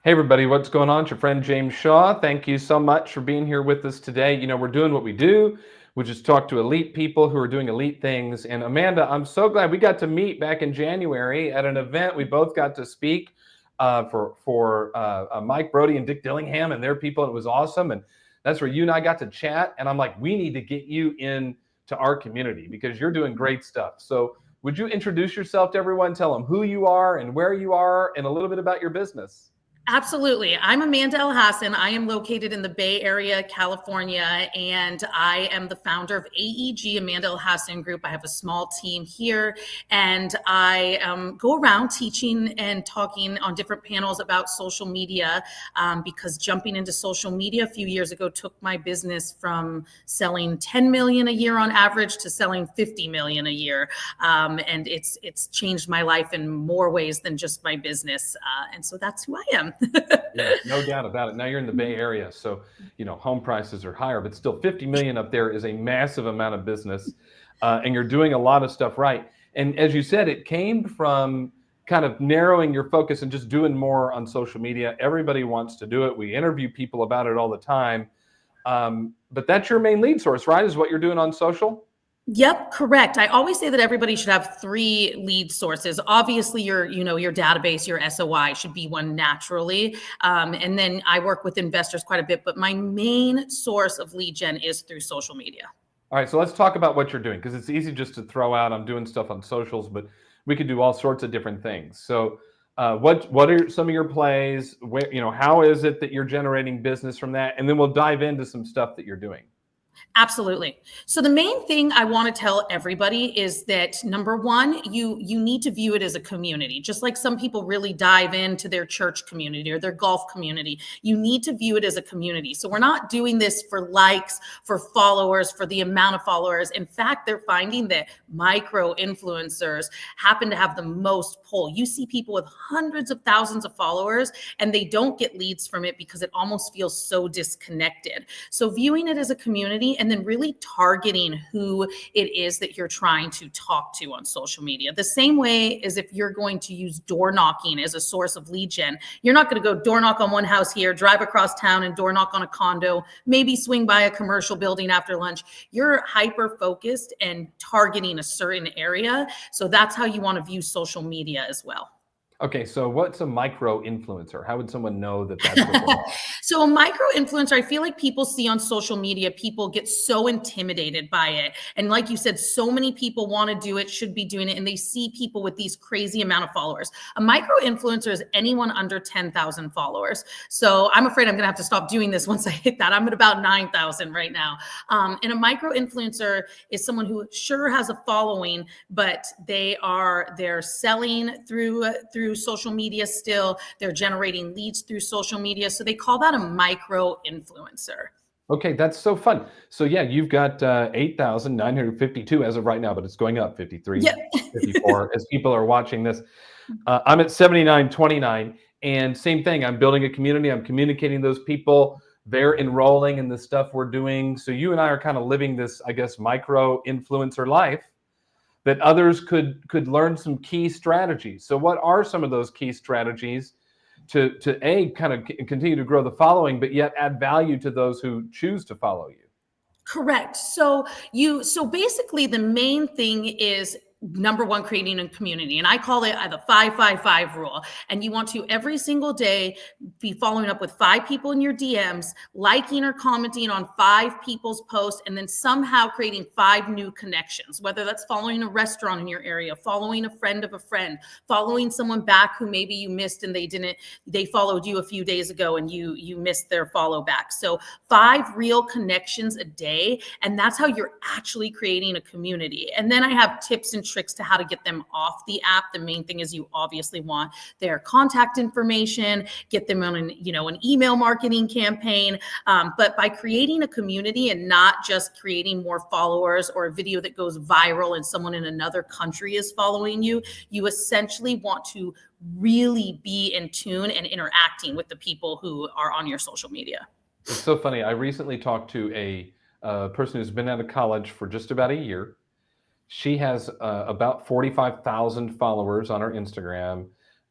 Hey everybody, what's going on? It's your friend James Shaw. Thank you so much for being here with us today. We're doing what we do. We just talk to elite people who are doing elite things. And Amanda, I'm so glad we got to meet back in January at an event. We both got to speak for Mike Brody and Dick Dillingham and their people. And it was awesome. And that's where you and I got to chat. And I'm like, we need to get you in to our community because you're doing great stuff. So would you introduce yourself to everyone? Tell them who you are and where you are and a little bit about your business. Absolutely. I'm Amanda Elhassan. I am located in the Bay Area, California, and I am the founder of AEG, Amanda Elhassan Group. I have a small team here, and I go around teaching and talking on different panels about social media because jumping into social media a few years ago took my business from selling 10 million a year on average to selling 50 million a year. And it's changed my life in more ways than just my business. And so that's who I am. Yeah, no doubt about it. Now you're in the Bay Area, so home prices are higher, but still 50 million up there is a massive amount of business, and you're doing a lot of stuff right. And as you said, it came from kind of narrowing your focus and just doing more on social media. Everybody wants to do it. We interview people about it all the time, but that's your main lead source, right? Is what you're doing on social? Yep, correct. I always say that everybody should have three lead sources. Obviously, your database, your SOI should be one naturally. And then I work with investors quite a bit, but my main source of lead gen is through social media. All right, so let's talk about what you're doing because it's easy just to throw out, I'm doing stuff on socials, but we could do all sorts of different things. So, what are some of your plays? Where how is it that you're generating business from that? And then we'll dive into some stuff that you're doing. Absolutely. So the main thing I want to tell everybody is that number one, you need to view it as a community. Just like some people really dive into their church community or their golf community, you need to view it as a community. So we're not doing this for likes, for followers, for the amount of followers. In fact, they're finding that micro influencers happen to have the most pull. You see people with hundreds of thousands of followers and they don't get leads from it because it almost feels so disconnected. So viewing it as a community and then really targeting who it is that you're trying to talk to on social media. The same way as if you're going to use door knocking as a source of lead gen, you're not going to go door knock on one house here, drive across town and door knock on a condo, maybe swing by a commercial building after lunch. You're hyper focused and targeting a certain area. So that's how you want to view social media as well. Okay, so what's a micro influencer? How would someone know that that's what they are? So a micro influencer, I feel like people see on social media, people get so intimidated by it. And like you said, so many people want to do it, should be doing it, and they see people with these crazy amount of followers. A micro influencer is anyone under 10,000 followers. So I'm afraid I'm going to have to stop doing this once I hit that. I'm at about 9,000 right now. And a micro influencer is someone who sure has a following, but they're selling through social media still. They're generating leads through social media. So they call that a micro influencer. Okay, that's so fun. So yeah, you've got 8,952 as of right now, but it's going up 53, Yep. 54 as people are watching this. I'm at 7929, and same thing. I'm building a community. I'm communicating those people. They're enrolling in the stuff we're doing. So you and I are kind of living this, I guess, micro influencer life that others could learn some key strategies. So what are some of those key strategies to kind of continue to grow the following, but yet add value to those who choose to follow you? Correct. So basically the main thing is number one, creating a community. And I call it the 5-5-5 rule. And you want to every single day be following up with 5 people in your DMs, liking or commenting on 5 people's posts, and then somehow creating 5 new connections, whether that's following a restaurant in your area, following a friend of a friend, following someone back who maybe you missed and they followed you a few days ago and you missed their follow back. So 5 real connections a day. And that's how you're actually creating a community. And then I have tips and tricks to how to get them off the app. The main thing is you obviously want their contact information, get them on an email marketing campaign. But by creating a community and not just creating more followers or a video that goes viral and someone in another country is following you, you essentially want to really be in tune and interacting with the people who are on your social media. It's so funny. I recently talked to a person who's been out of college for just about a year. She has about 45,000 followers on her Instagram.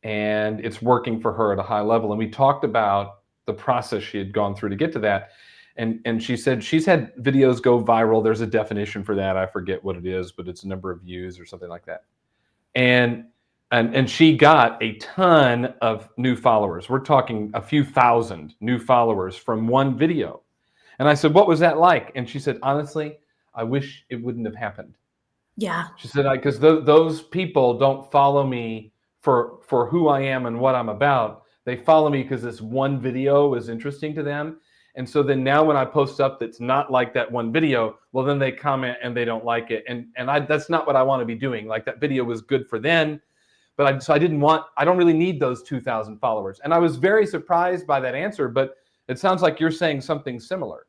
and it's working for her at a high level. And we talked about the process she had gone through to get to that. And she said she's had videos go viral. There's a definition for that. I forget what it is, but it's a number of views or something like that. And she got a ton of new followers. We're talking a few thousand new followers from one video. And I said, what was that like? And she said, honestly, I wish it wouldn't have happened. Yeah. She said, because those people don't follow me for who I am and what I'm about. They follow me because this one video is interesting to them. And so then now when I post stuff that's not like that one video, well, then they comment and they don't like it. And that's not what I want to be doing. Like, that video was good for them, but I don't really need those 2,000 followers. And I was very surprised by that answer, but it sounds like you're saying something similar.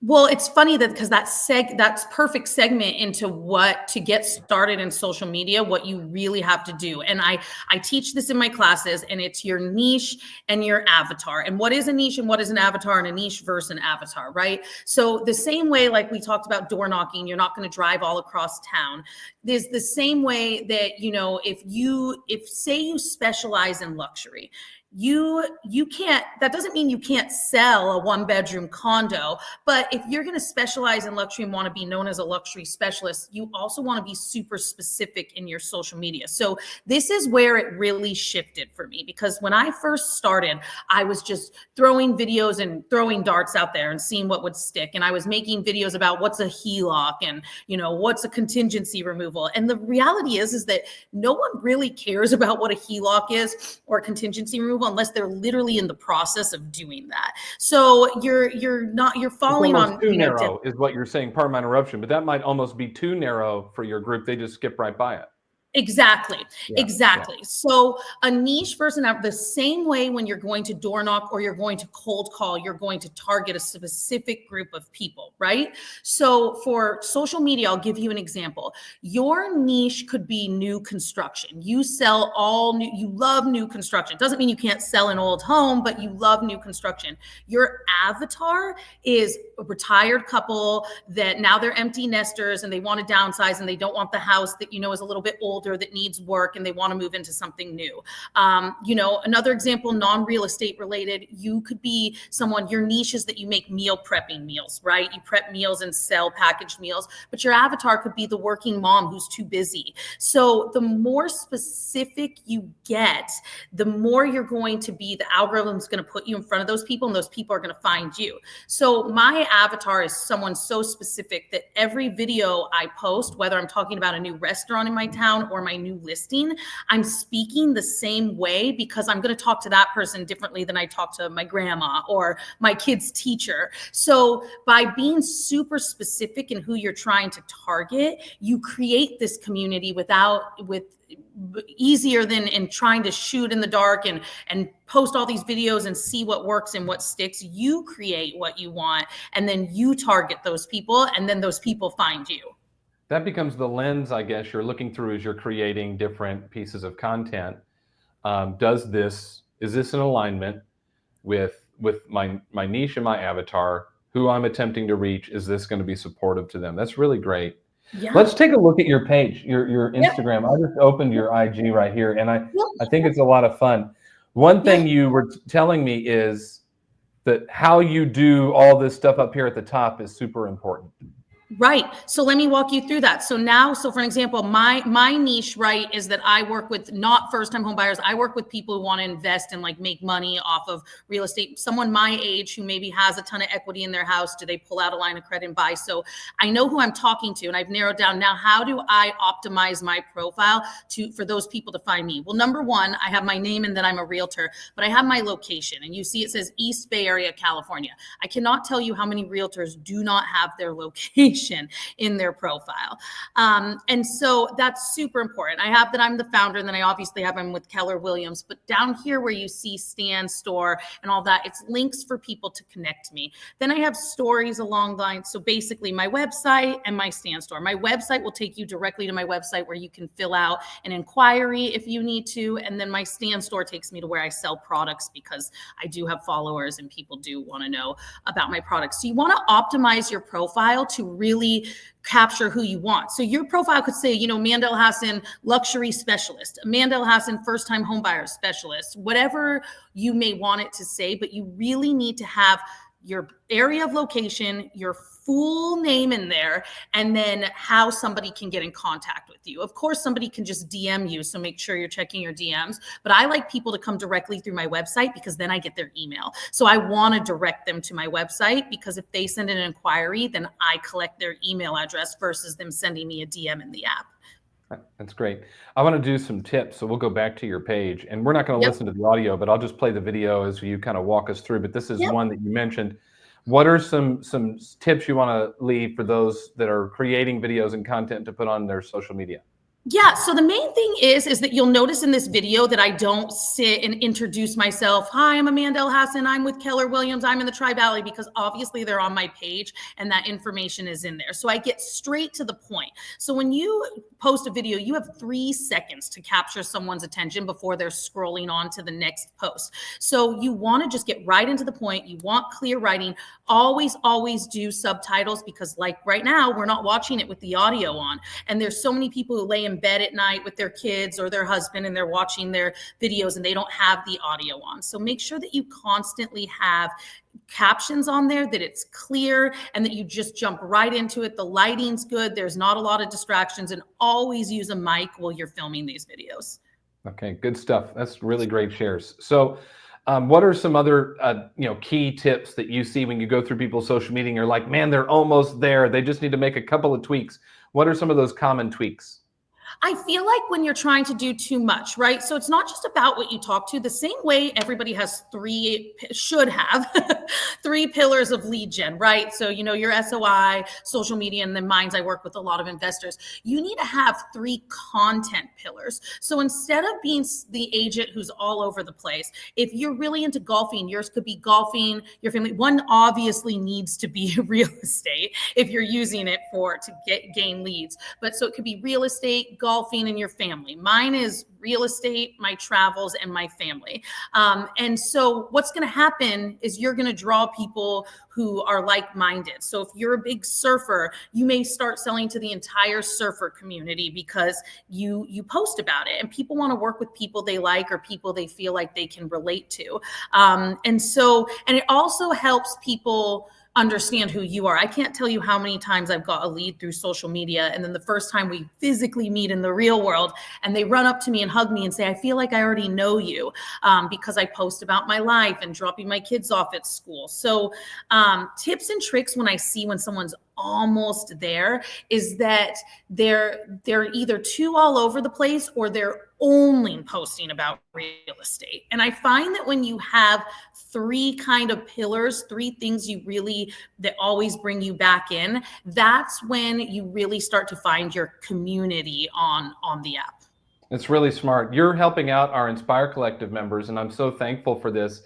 Well, it's funny that because that's perfect segment into what to get started in social media, what you really have to do. And I teach this in my classes, and it's your niche and your avatar. And what is a niche and what is an avatar, and a niche versus an avatar, right? So the same way, like we talked about door knocking, you're not going to drive all across town. There's the same way that, if say you specialize in luxury, you can't, that doesn't mean you can't sell a 1-bedroom condo, but if you're going to specialize in luxury and want to be known as a luxury specialist, you also want to be super specific in your social media. So this is where it really shifted for me, because when I first started, I was just throwing videos and throwing darts out there and seeing what would stick. And I was making videos about what's a HELOC and, what's a contingency removal. And the reality is that no one really cares about what a HELOC is or contingency removal unless they're literally in the process of doing that. So you're falling on too narrow is what you're saying. Pardon my interruption, but that might almost be too narrow for your group. They just skip right by it. Exactly. So a niche versus the same way when you're going to door knock or you're going to cold call, you're going to target a specific group of people, right? So for social media, I'll give you an example. Your niche could be new construction. You sell you love new construction. Doesn't mean you can't sell an old home, but you love new construction. Your avatar is a retired couple that now they're empty nesters and they want to downsize and they don't want the house that, is a little bit older, that needs work, and they want to move into something new. Another example, non-real estate related, you could be someone, your niche is that you make meal prepping meals, right? You prep meals and sell packaged meals, but your avatar could be the working mom who's too busy. So the more specific you get, the more you're going to be, the algorithm's going to put you in front of those people, and those people are going to find you. So my avatar is someone so specific that every video I post, whether I'm talking about a new restaurant in my town or my new listing, I'm speaking the same way because I'm going to talk to that person differently than I talk to my grandma or my kid's teacher. So by being super specific in who you're trying to target, you create this community easier than in trying to shoot in the dark and post all these videos and see what works and what sticks. You create what you want, and then you target those people, and then those people find you. That becomes the lens, I guess, you're looking through as you're creating different pieces of content. Is this in alignment with my niche and my avatar, who I'm attempting to reach? Is this going to be supportive to them? That's really great. Yeah. Let's take a look at your page, your Instagram. Yep. I just opened your IG right here, and I think it's a lot of fun. One thing you were telling me is that how you do all this stuff up here at the top is super important. Right. So let me walk you through that. So for an example, my niche, right, is that I work with not first-time home buyers. I work with people who want to invest and make money off of real estate. Someone my age who maybe has a ton of equity in their house, do they pull out a line of credit and buy? So I know who I'm talking to, and I've narrowed down now, how do I optimize my profile for those people to find me? Well, number one, I have my name and then I'm a realtor, but I have my location, and you see it says East Bay Area, California. I cannot tell you how many realtors do not have their location in their profile. And so that's super important. I have that I'm the founder, and then I obviously have I'm with Keller Williams, but down here where you see Stan Store and all that, it's links for people to connect me. Then I have stories along the line. So basically my website and my Stan Store. My website will take you directly to my website where you can fill out an inquiry if you need to. And then my Stan Store takes me to where I sell products, because I do have followers and people do want to know about my products. So you want to optimize your profile to really capture who you want. So your profile could say, you know, Amanda Elhassan, luxury specialist, Amanda Elhassan, first-time homebuyer specialist, whatever you may want it to say, but you really need to have your area of location, your full name in there, and then how somebody can get in contact with you. Of course, somebody can just DM you, so make sure you're checking your DMs. But I like people to come directly through my website because then I get their email. So I want to direct them to my website because if they send in an inquiry, then I collect their email address versus them sending me a DM in the app. That's great. I want to do some tips, so we'll go back to your page, and we're not going to Yep. listen to the audio, but I'll just play the video as you kind of walk us through. But this is Yep. one that you mentioned. What are some tips you want to leave for those that are creating videos and content to put on their social media? Yeah, so the main thing is that you'll notice in this video that I don't sit and introduce myself. Hi, I'm Amanda Elhassan. I'm with Keller Williams. I'm in the Tri-Valley, because obviously they're on my page and that information is in there. So I get straight to the point. So when you post a video, you have 3 seconds to capture someone's attention before they're scrolling on to the next post. So you want to just get right into the point. You want clear writing. Always, always do subtitles, because like right now, we're not watching it with the audio on. And there's so many people who lay in bed at night with their kids or their husband and they're watching their videos and they don't have the audio on. So make sure that you constantly have captions on there, that it's clear, and that you just jump right into it. The lighting's good. There's not a lot of distractions, and always use a mic while you're filming these videos. Okay, good stuff. That's really great shares. So what are some other key tips that you see when you go through people's social media and you're like, man, they're almost there, they just need to make a couple of tweaks? What are some of those common tweaks? I feel like when you're trying to do too much, right? So it's not just about what you talk to. The same way everybody has should have 3 pillars of lead gen, right? So, you know, your SOI, social media, and then mines. I work with a lot of investors. You need to have 3 content pillars. So instead of being the agent who's all over the place, if you're really into golfing, yours could be golfing, your family. One obviously needs to be real estate if you're using it to gain leads. But so it could be real estate, golfing, and your family. Mine is real estate, my travels, and my family. And so what's going to happen is you're going to draw people who are like-minded. So if you're a big surfer, you may start selling to the entire surfer community because you post about it, and people want to work with people they like or people they feel like they can relate to. And it also helps people understand who you are. I can't tell you how many times I've got a lead through social media, and then the first time we physically meet in the real world, and they run up to me and hug me and say, I feel like I already know you, because I post about my life and dropping my kids off at school. So tips and tricks when I see when someone's almost there is that they're either too all over the place or they're only posting about real estate. And I find that when you have 3 kind of pillars, 3 things that always bring you back in, that's when you really start to find your community on the app. It's really smart. You're helping out our Inspire Collective members, and I'm so thankful for this.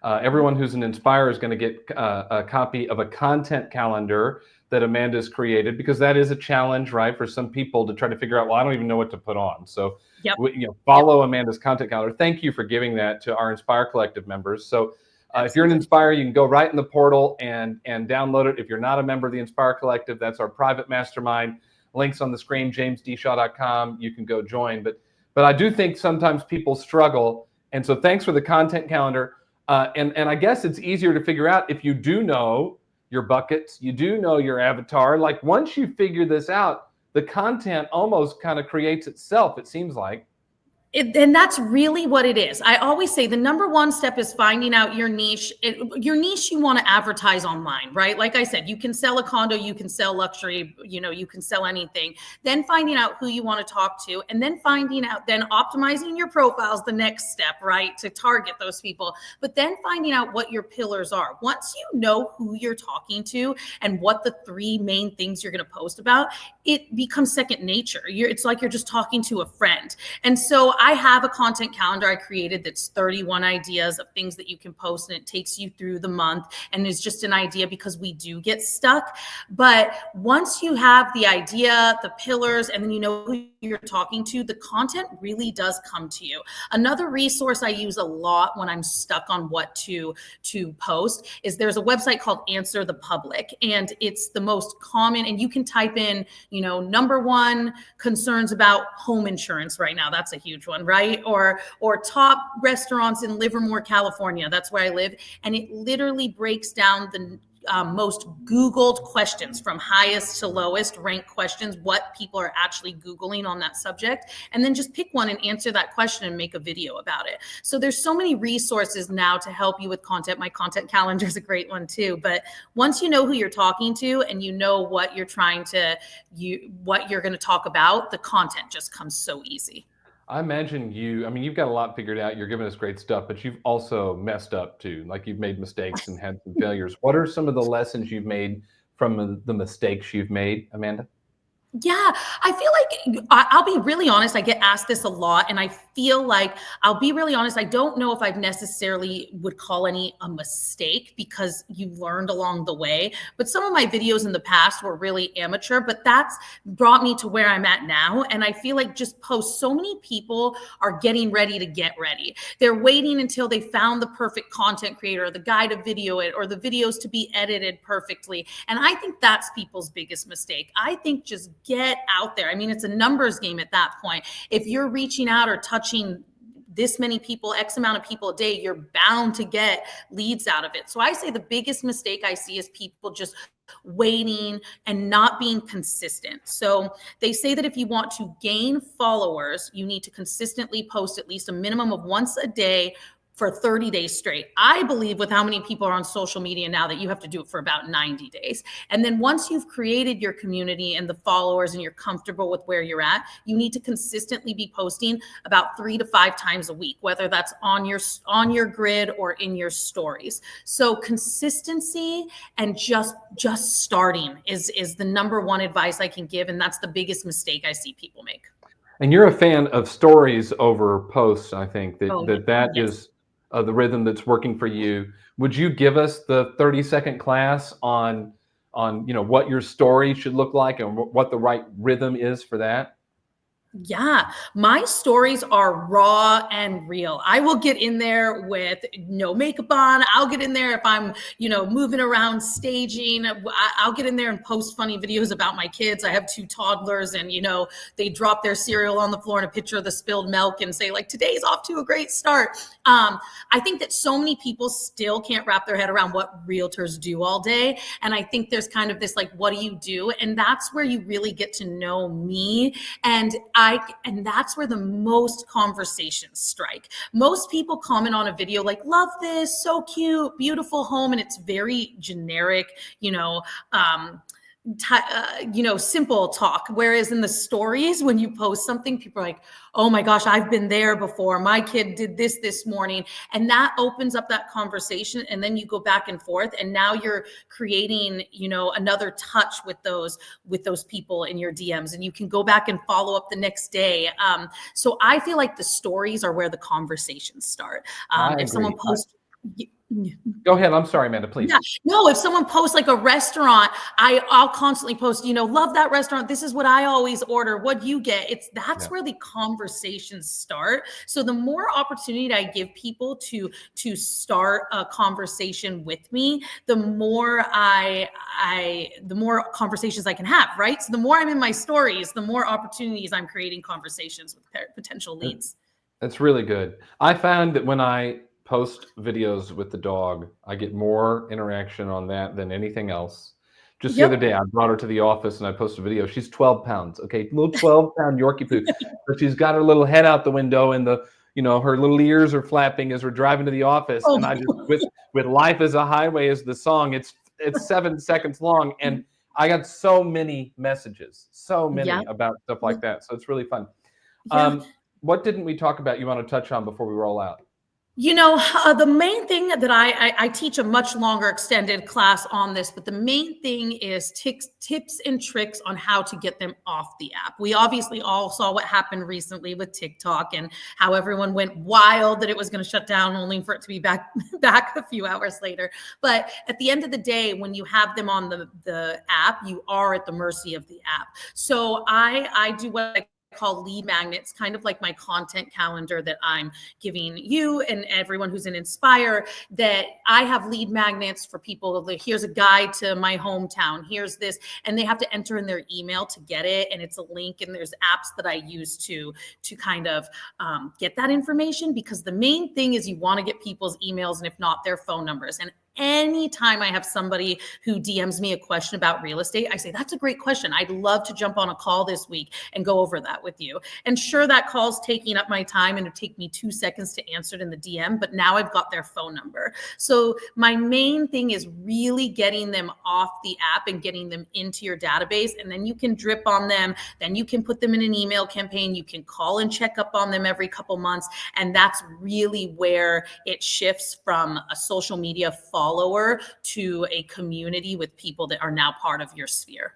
Everyone who's an Inspire is going to get a copy of a content calendar that Amanda's created, because that is a challenge, right, for some people to try to figure out, well, I don't even know what to put on. So Yep. Follow Amanda's content calendar. Thank you for giving that to our Inspire Collective members. So if you're an Inspire, you can go right in the portal and download it. If you're not a member of the Inspire Collective, that's our private mastermind. Links on the screen, jamesdshaw.com. You can go join. But I do think sometimes people struggle. And so thanks for the content calendar. And I guess it's easier to figure out if you do know your buckets, you do know your avatar. Like once you figure this out, the content almost kind of creates itself, it seems like. And that's really what it is. I always say the number 1 step is finding out your niche. Your niche you want to advertise online, right? Like I said, you can sell a condo, you can sell luxury, you can sell anything. Then finding out who you want to talk to, and then optimizing your profiles, the next step, right? To target those people. But then finding out what your pillars are. Once you know who you're talking to and what the 3 main things you're going to post about, it becomes second nature. It's like you're just talking to a friend. And so I have a content calendar I created that's 31 ideas of things that you can post, and it takes you through the month, and it's just an idea because we do get stuck. But once you have the idea, the pillars, and then you know who you're talking to, the content really does come to you. Another resource I use a lot when I'm stuck on what to post is there's a website called Answer the Public, and it's the most common, and you can type in, number one concerns about home insurance right now. That's a huge one, right? Or top restaurants in Livermore, California. That's where I live. And it literally breaks down the most Googled questions from highest to lowest ranked questions, what people are actually Googling on that subject, and then just pick one and answer that question and make a video about it. So there's so many resources now to help you with content. My content calendar is a great one too. But once you know who you're talking to and you know what you're what you're going to talk about, the content just comes so easy. I imagine you've got a lot figured out. You're giving us great stuff, but you've also messed up too. Like you've made mistakes and had some failures. What are some of the lessons you've made from the mistakes you've made, Amanda? Yeah, I feel like I'll be really honest. I get asked this a lot, and I feel like I'll be really honest. I don't know if I've necessarily would call any a mistake because you learned along the way. But some of my videos in the past were really amateur, but that's brought me to where I'm at now. And I feel like just post, so many people are getting ready to get ready. They're waiting until they found the perfect content creator, the guy to video it, or the videos to be edited perfectly. And I think that's people's biggest mistake. I think just get out there. I mean, it's a numbers game at that point. If you're reaching out or touching this many people, X amount of people a day, you're bound to get leads out of it. So I say the biggest mistake I see is people just waiting and not being consistent. So they say that if you want to gain followers, you need to consistently post at least a minimum of once a day for 30 days straight. I believe with how many people are on social media now that you have to do it for about 90 days. And then once you've created your community and the followers and you're comfortable with where you're at, you need to consistently be posting about 3 to 5 times a week, whether that's on your grid or in your stories. So consistency and just starting is the number one advice I can give. And that's the biggest mistake I see people make. And you're a fan of stories over posts. I think that Yes. is the rhythm that's working for you. Would you give us the 30-second class on what your story should look like and what the right rhythm is for that? Yeah, my stories are raw and real. I will get in there with no makeup on. I'll get in there if I'm, moving around staging. I'll get in there and post funny videos about my kids. I have 2 toddlers and, they drop their cereal on the floor and a picture of the spilled milk and say like, today's off to a great start. I think that so many people still can't wrap their head around what realtors do all day. And I think there's kind of this like, what do you do? And that's where you really get to know me. And that's where the most conversations strike. Most people comment on a video like, love this, so cute, beautiful home. And it's very generic, simple talk. Whereas in the stories, when you post something, people are like, oh my gosh, I've been there before. My kid did this morning. And that opens up that conversation. And then you go back and forth. And now you're creating, another touch with those people in your DMs. And you can go back and follow up the next day. So I feel like the stories are where the conversations start. If someone posts... Go ahead. I'm sorry, Amanda, please. Yeah. No, if someone posts like a restaurant, I'll constantly post, love that restaurant. This is what I always order. What you get? That's where the conversations start. So the more opportunity I give people to start a conversation with me, the more the more conversations I can have, right? So the more I'm in my stories, the more opportunities I'm creating conversations with potential leads. That's really good. I found that when I post videos with the dog, I get more interaction on that than anything else. Just the other day, I brought her to the office and I posted a video. She's 12 pounds, okay, little 12-pound Yorkie poo, but she's got her little head out the window and her little ears are flapping as we're driving to the office. And I just with "Life is a Highway" as the song, it's 7 seconds long, and I got so many messages, about stuff like that. So it's really fun. What didn't we talk about you want to touch on before we roll out? The main thing that I teach a much longer extended class on this, but the main thing is tips and tricks on how to get them off the app. We obviously all saw what happened recently with TikTok and how everyone went wild that it was going to shut down only for it to be back a few hours later. But at the end of the day, when you have them on the app, you are at the mercy of the app. So I do what I call lead magnets, kind of like my content calendar that I'm giving you and everyone who's in Inspire, that I have lead magnets for people. Like, here's a guide to my hometown. Here's this, and they have to enter in their email to get it. And it's a link, and there's apps that I use to kind of get that information, because the main thing is you want to get people's emails, and if not, their phone numbers. And anytime I have somebody who DMs me a question about real estate, I say, that's a great question. I'd love to jump on a call this week and go over that with you. And sure, that call's taking up my time and it'll take me 2 seconds to answer it in the DM, but now I've got their phone number. So my main thing is really getting them off the app and getting them into your database. And then you can drip on them. Then you can put them in an email campaign. You can call and check up on them every couple months. And that's really where it shifts from a social media follower to a community with people that are now part of your sphere.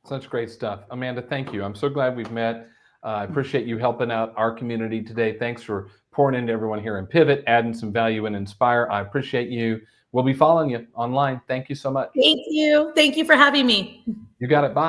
Such great stuff. Amanda, thank you. I'm so glad we've met. I appreciate you helping out our community today. Thanks for pouring into everyone here in Pivot, adding some value and Inspire. I appreciate you. We'll be following you online. Thank you so much. Thank you. Thank you for having me. You got it. Bye.